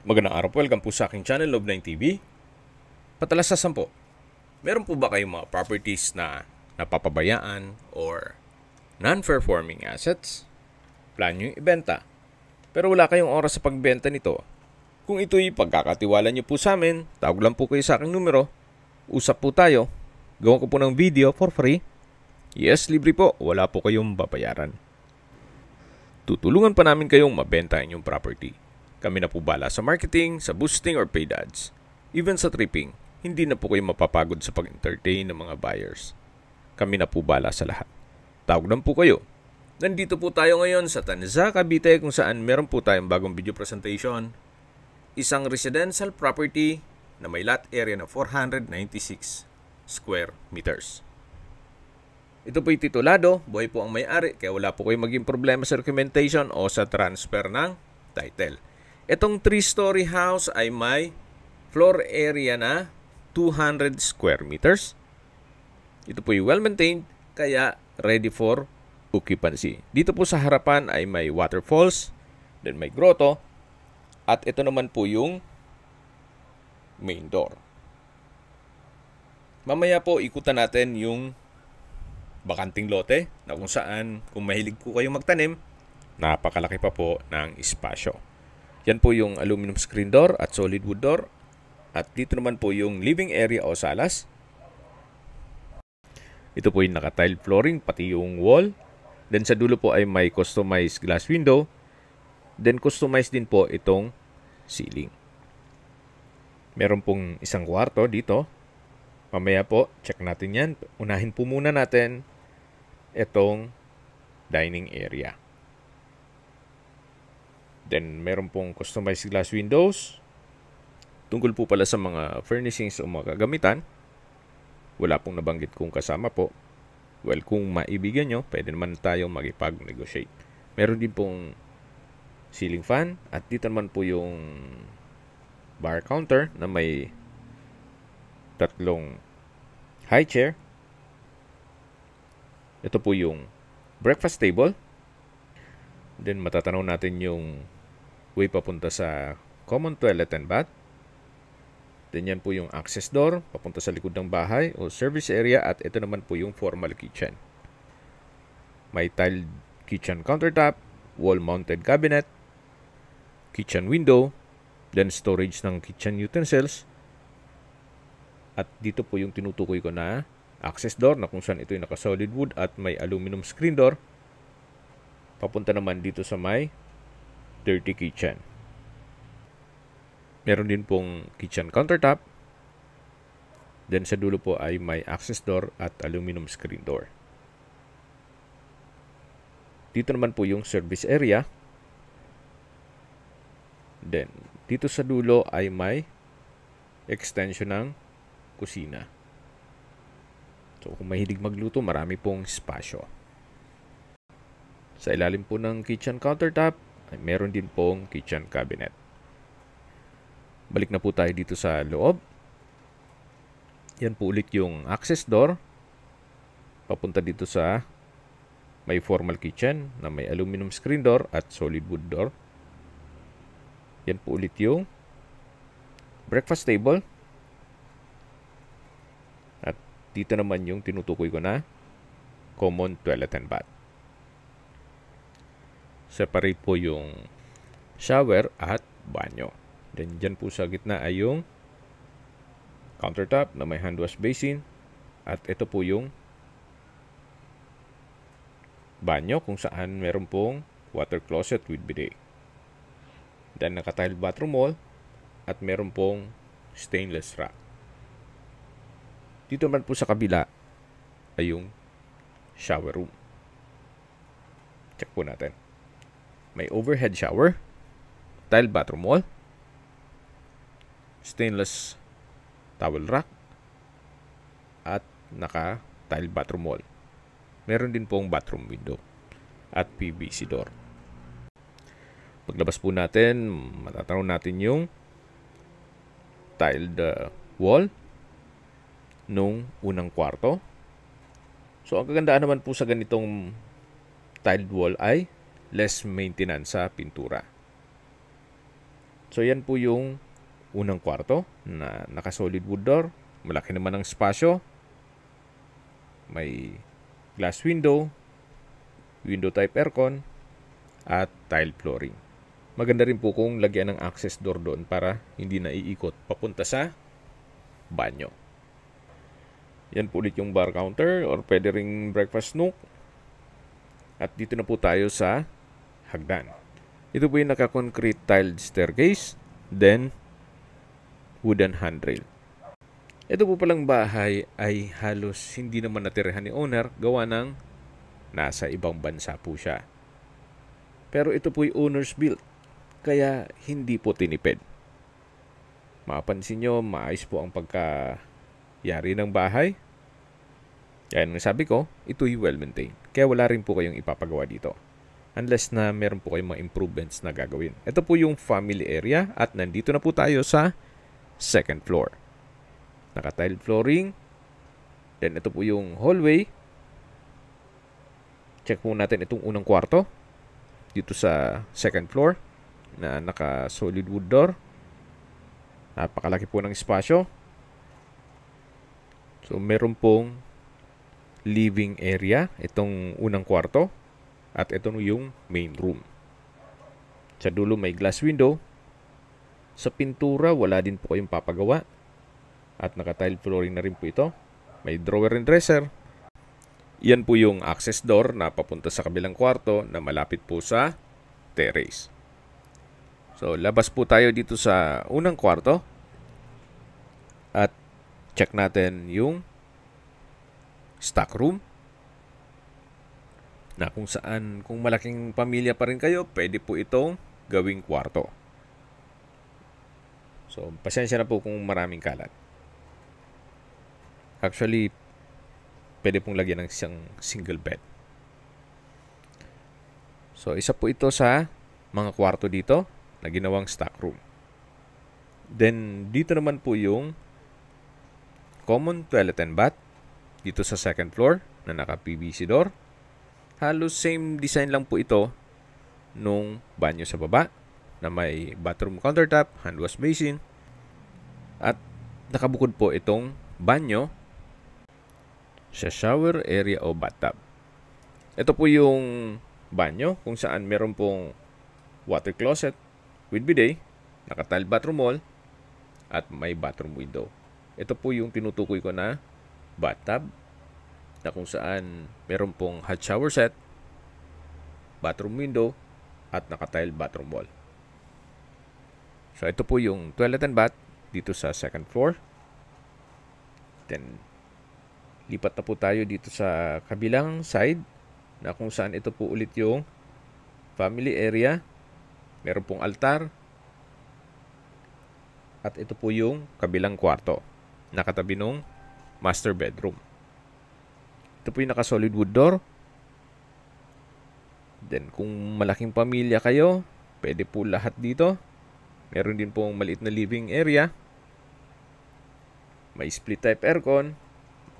Magandang araw po, welcome po sa aking channel, Love9 TV. Patalasasan po, meron po ba kayong mga properties na napapabayaan or non-performing assets? Plan nyo yung ibenta, pero wala kayong oras sa pagbenta nito. Kung ito'y pagkakatiwala nyo po sa amin, tawag lang po kayo sa aking numero, usap po tayo, gawa ko po ng video for free. Yes, libre po, wala po kayong babayaran. Tutulungan pa namin kayong mabenta inyong property. Kami na po bala sa marketing, sa boosting or paid ads. Even sa tripping, hindi na po kayo mapapagod sa pag-entertain ng mga buyers. Kami na po bala sa lahat. Tawag lang po kayo. Nandito po tayo ngayon sa Tanza, Cavite kung saan meron po tayong bagong video presentation. Isang residential property na may lot area na 496 square meters. Ito po'y titulado, buhay po ang may-ari, kaya wala po kayong maging problema sa documentation o sa transfer ng title. Itong 3-story house ay may floor area na 200 square meters. Ito po'y well-maintained, kaya ready for occupancy. Dito po sa harapan ay may waterfalls, then may grotto, at ito naman po yung main door. Mamaya po ikutan natin yung bakanting lote na kung saan kung mahilig po kayong magtanim, napakalaki pa po ng espasyo. Yan po yung aluminum screen door at solid wood door. At dito naman po yung living area o salas. Ito po yung naka-tile flooring, pati yung wall. Then sa dulo po ay may customized glass window. Then customized din po itong ceiling. Meron pong isang kwarto dito. Mamaya po, check natin yan. Unahin po muna natin itong dining area. Then, meron pong customized glass windows. Tungkol po pala sa mga furnishings o mga kagamitan, wala pong nabanggit kung kasama po. Well, kung maibigan nyo, pwede naman tayong magipag-negotiate. Meron din pong ceiling fan. At dito naman po yung bar counter na may tatlong high chair. Ito po yung breakfast table. Then matatanaw natin yung way papunta sa common toilet and bath. Then yan po yung access door papunta sa likod ng bahay o service area. At ito naman po yung formal kitchen. May tiled kitchen countertop, wall-mounted cabinet, kitchen window, then storage ng kitchen utensils. At dito po yung tinutukoy ko na access door na kung saan ito yung naka-solid wood at may aluminum screen door. Papunta naman dito sa may dirty kitchen. Meron din pong kitchen countertop. Then sa dulo po ay may access door at aluminum screen door. Dito naman po yung service area. Then dito sa dulo ay may extension ng kusina. So kung mahilig magluto, marami pong espasyo. Sa ilalim po ng kitchen countertop ay meron din pong kitchen cabinet. Balik na po tayo dito sa loob. Yan po ulit yung access door. Papunta dito sa may formal kitchen na may aluminum screen door at solid wood door. Yan po ulit yung breakfast table. At dito naman yung tinutukoy ko na common toilet and bath. Separate po yung shower at banyo. Then dyan po sa gitna ay yung countertop na may hand wash basin. At ito po yung banyo kung saan meron pong water closet with bidet. Then naka-tile bathroom wall at meron pong stainless rack. Dito naman po sa kabila ay yung shower room. Check po natin. May overhead shower, tile bathroom wall, stainless towel rack, at naka-tile bathroom wall. Meron din pong bathroom window at PVC door. Paglabas po natin, matatanaw natin yung tiled wall nung unang kwarto. So, ang kagandaan naman po sa ganitong tiled wall ay less maintenance sa pintura. So yan po yung unang kwarto na naka-solid wood door. Malaki naman ang espasyo. May glass window, window type aircon, at tile flooring. Maganda rin po kung lagyan ng access door doon para hindi na iikot papunta sa banyo. Yan po ulit yung bar counter or pwede ring breakfast nook. At dito na po tayo sa hagdan. Ito po yung naka-concrete tiled staircase, then wooden handrail. Ito po palang bahay ay halos hindi naman natirahan ni owner, gawa ng nasa ibang bansa po siya. Pero ito po yung owner's built, kaya hindi po tinipid. Mapapansin nyo, maayos po ang pagkayari ng bahay. Yan ang sabi ko, ito'y well-maintained. Kaya wala rin po kayong ipapagawa dito. Unless na meron po kayong mga improvements na gagawin. Ito po yung family area at nandito na po tayo sa second floor. Naka-tiled flooring. Then ito po yung hallway. Check po natin itong unang kwarto. Dito sa second floor na naka-solid wood door. Napakalaki po ng espasyo. So meron pong living area itong unang kwarto. At ito yung main room. Sa dulo may glass window. Sa pintura wala din po kayong papagawa. At naka-tile flooring na rin po ito. May drawer and dresser. Yan po yung access door na papunta sa kabilang kwarto na malapit po sa terrace. So labas po tayo dito sa unang kwarto. At check natin yung stock room. Na kung saan, kung malaking pamilya pa rin kayo, pwede po itong gawing kwarto. So, pasensya na po kung maraming kalat. Actually, pwede pong lagyan ng isang single bed. So, isa po ito sa mga kwarto dito na ginawang stock room. Then, dito naman po yung common toilet and bath dito sa second floor na naka-PVC door. Halos same design lang po ito nung banyo sa baba na may bathroom countertop, hand wash basin, at nakabukod po itong banyo sa shower area o bathtub. Ito po yung banyo kung saan meron pong water closet with bidet, naka-tile bathroom wall, at may bathroom window. Ito po yung tinutukoy ko na bathtub na kung saan meron pong hot shower set, bathroom window, at naka-tile bathroom wall. So, ito po yung toilet and bath dito sa second floor. Then, lipat na po tayo dito sa kabilang side na kung saan ito po ulit yung family area. Meron pong altar. At ito po yung kabilang kwarto. Nakatabi ng master bedroom. Ito po yung naka-solid wood door. Then, kung malaking pamilya kayo, pwede po lahat dito. Meron din pong maliit na living area. May split type aircon,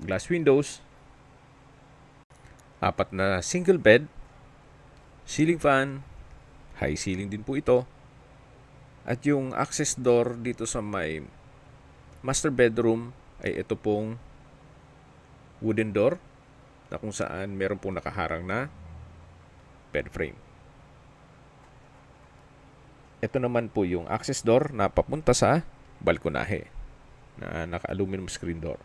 glass windows, 4 na single bed, ceiling fan, high ceiling din po ito. At yung access door dito sa may master bedroom ay ito pong wooden door na kung saan meron pong nakaharang na bed frame. Ito naman po yung access door na papunta sa balkonahe na naka-aluminum screen door.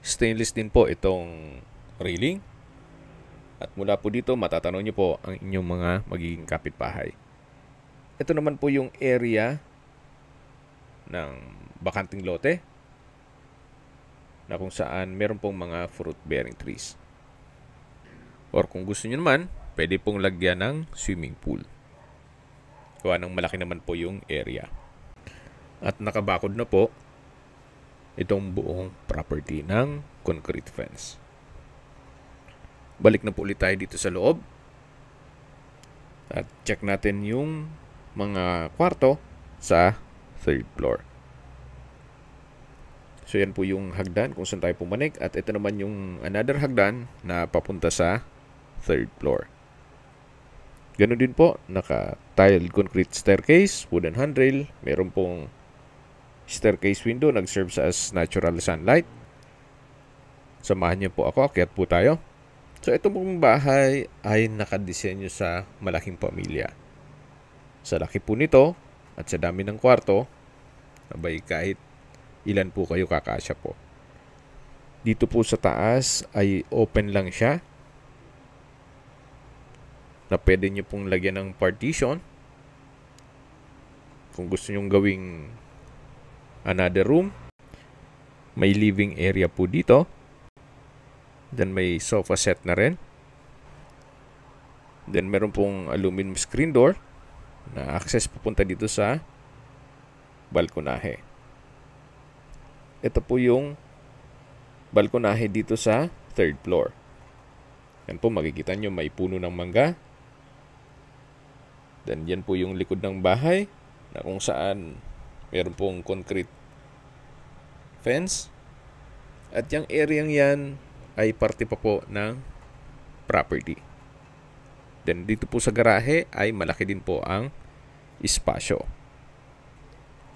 Stainless din po itong railing. At mula po dito matatanaw nyo po ang inyong mga magiging kapitbahay. Ito naman po yung area ng bakanting lote na kung saan meron pong mga fruit-bearing trees. Or kung gusto nyo naman, pwede pong lagyan ng swimming pool. Gawa ng malaki naman po yung area. At nakabakod na po itong buong property ng concrete fence. Balik na po ulit tayo dito sa loob. At check natin yung mga kwarto sa third floor. So yan po yung hagdan kung saan tayo pumanik. At ito naman yung another hagdan na papunta sa third floor. Ganun din po, naka-tiled concrete staircase, wooden handrail, meron pong staircase window, nag-serve as natural sunlight. Samahan niyo po ako, akyat po tayo. So ito pong bahay ay nakadisenyo sa malaking pamilya. Sa laki po nito at sa dami ng kwarto, abay kahit ilan po kayo kakasya po. Dito po sa taas ay open lang siya, na pwede nyo pong lagyan ng partition kung gusto nyong gawing another room. May living area po dito, then may sofa set na rin, then meron pong aluminum screen door na access pupunta dito sa balkonahe. Ito po yung balkonahe dito sa third floor. Yan po, makikita nyo may puno ng mangga. Then yan po yung likod ng bahay na kung saan meron pong concrete fence. At yung area yan ay parte pa po ng property. Then dito po sa garahe ay malaki din po ang espasyo.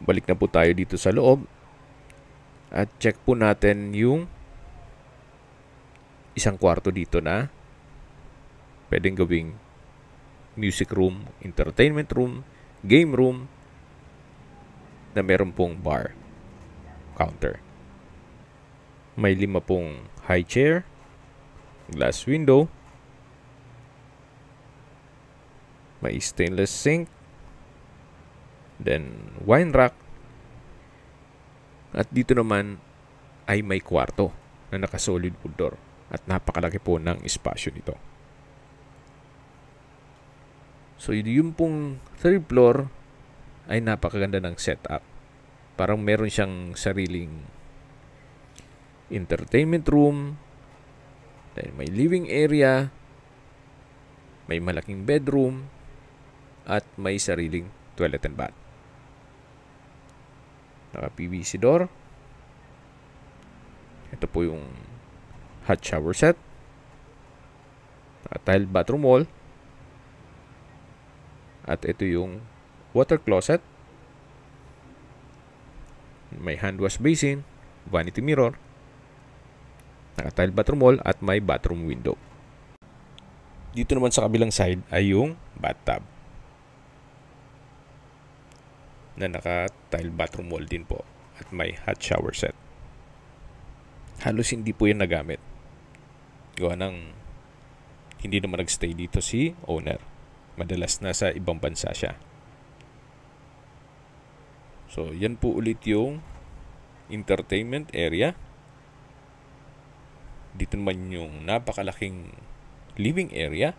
Balik na po tayo dito sa loob at check po natin yung isang kwarto dito na pwedeng gawing music room, entertainment room, game room, na meron pong bar, counter. May 5 pong high chair, glass window, may stainless sink, then wine rack, at dito naman ay may kwarto na naka-solid wood door at napakalaki po ng espasyo nito. So, yung pong third floor ay napakaganda ng setup. Parang meron siyang sariling entertainment room, then may living area, may malaking bedroom, at may sariling toilet and bath. Naka-PVC door. Ito po yung hot shower set. Naka-tiled bathroom wall. At ito yung water closet. May hand wash basin, vanity mirror, naka-tiled bathroom wall at may bathroom window. Dito naman sa kabilang side ay yung bathtub na naka-tiled bathroom wall din po at may hot shower set. Halos hindi po yan nagamit. Gawa ng hindi naman nagstay dito si owner. Madalas nasa ibang bansa siya. So, yan po ulit yung entertainment area. Dito naman yung napakalaking living area.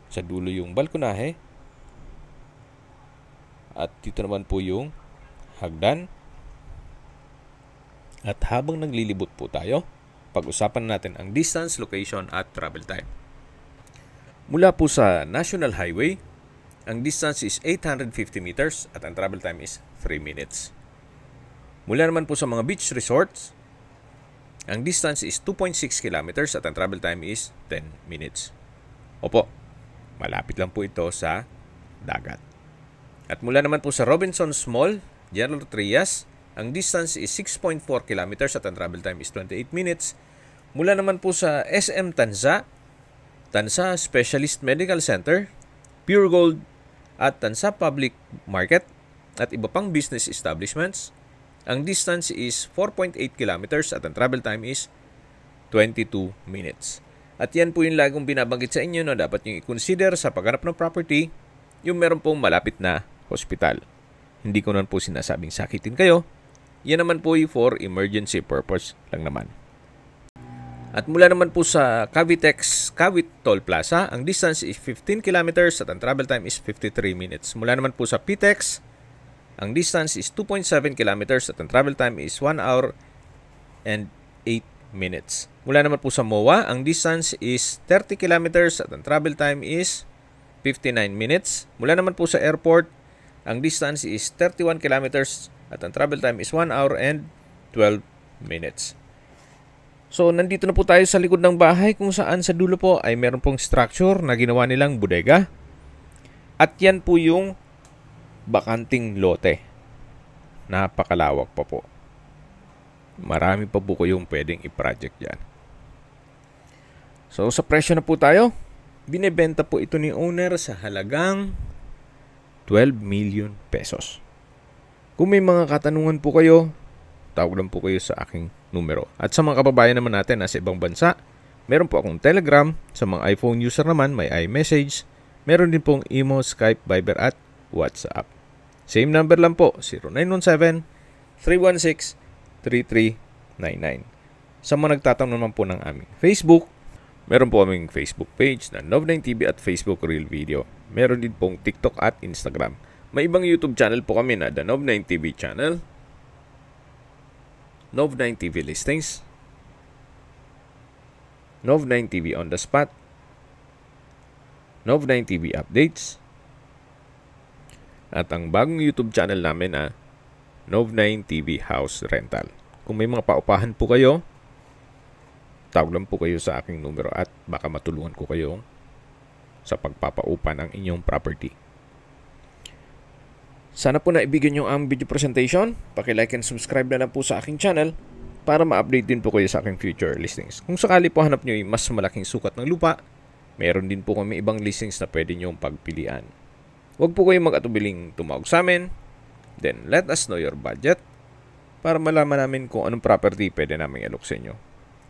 Sa dulo yung balkonahe. At dito naman po yung hagdan. At habang naglilibot po tayo, pag-usapan natin ang distance, location at travel time. Mula po sa National Highway, ang distance is 850 meters at ang travel time is 3 minutes. Mula naman po sa mga beach resorts, ang distance is 2.6 kilometers at ang travel time is 10 minutes. Opo, malapit lang po ito sa dagat. At mula naman po sa Robinsons Mall, General Trias, ang distance is 6.4 kilometers at ang travel time is 28 minutes. Mula naman po sa SM Tanza Specialist Medical Center, Pure Gold, at Tansa Public Market, at iba pang business establishments, ang distance is 4.8 kilometers at ang travel time is 22 minutes. At yan po yung lagong binabanggit sa inyo na dapat nyo i-consider sa paghanap ng property, yung meron pong malapit na hospital. Hindi ko naman po sinasabing sakitin kayo. Yan naman po yung for emergency purpose lang naman. At mula naman po sa Cavitex Cavite Toll Plaza, ang distance is 15 kilometers at ang travel time is 53 minutes. Mula naman po sa Pitex, ang distance is 2.7 kilometers at ang travel time is 1 hour and 8 minutes. Mula naman po sa MOA, ang distance is 30 kilometers at ang travel time is 59 minutes. Mula naman po sa airport, ang distance is 31 kilometers at ang travel time is 1 hour and 12 minutes. So, nandito na po tayo sa likod ng bahay kung saan sa dulo po ay meron pong structure na ginawa nilang bodega. At yan po yung bakanting lote. Napakalawak pa po. Marami pa po kayong pwedeng i-project dyan. So, sa presyo na po tayo. Binebenta po ito ni owner sa halagang 12 million pesos. Kung may mga katanungan po kayo, tawag lang po kayo sa aking numero. At sa mga kababayan naman natin nasa ibang bansa, meron po akong Telegram. Sa mga iPhone user naman, may iMessage. Meron din pong Imo, Skype, Viber at WhatsApp. Same number lang po, 0917-316-3399. Sa mga nagtatanong naman po ng aming Facebook, meron po kaming Facebook page na Nov9TV at Facebook Real Video. Meron din pong TikTok at Instagram. May ibang YouTube channel po kami na The Nov9TV channel, Nov9TV Listings, Nov9TV On The Spot, Nov9TV Updates, at ang bagong YouTube channel namin na Nov9TV House Rental. Kung may mga paupahan po kayo, tawag lang po kayo sa aking numero at baka matulungan ko kayo sa pagpapaupa ng inyong property. Sana po naibigyan nyo ang video presentation. Paki-like and subscribe na lang po sa aking channel para ma-update din po kayo sa aking future listings. Kung sakali po hanap nyo yung mas malaking sukat ng lupa, meron din po kami ibang listings na pwede nyong pagpilian. Huwag po kayong mag-atubiling tumawag sa amin. Then let us know your budget para malaman namin kung anong property pwede namin i-alok sa inyo.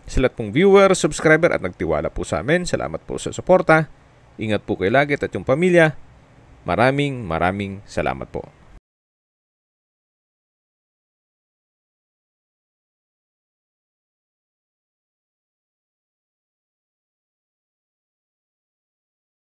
Sa lahat pong viewer, subscriber at nagtiwala po sa amin, salamat po sa suporta. Ingat po kayo lagi at yung pamilya. Maraming salamat po.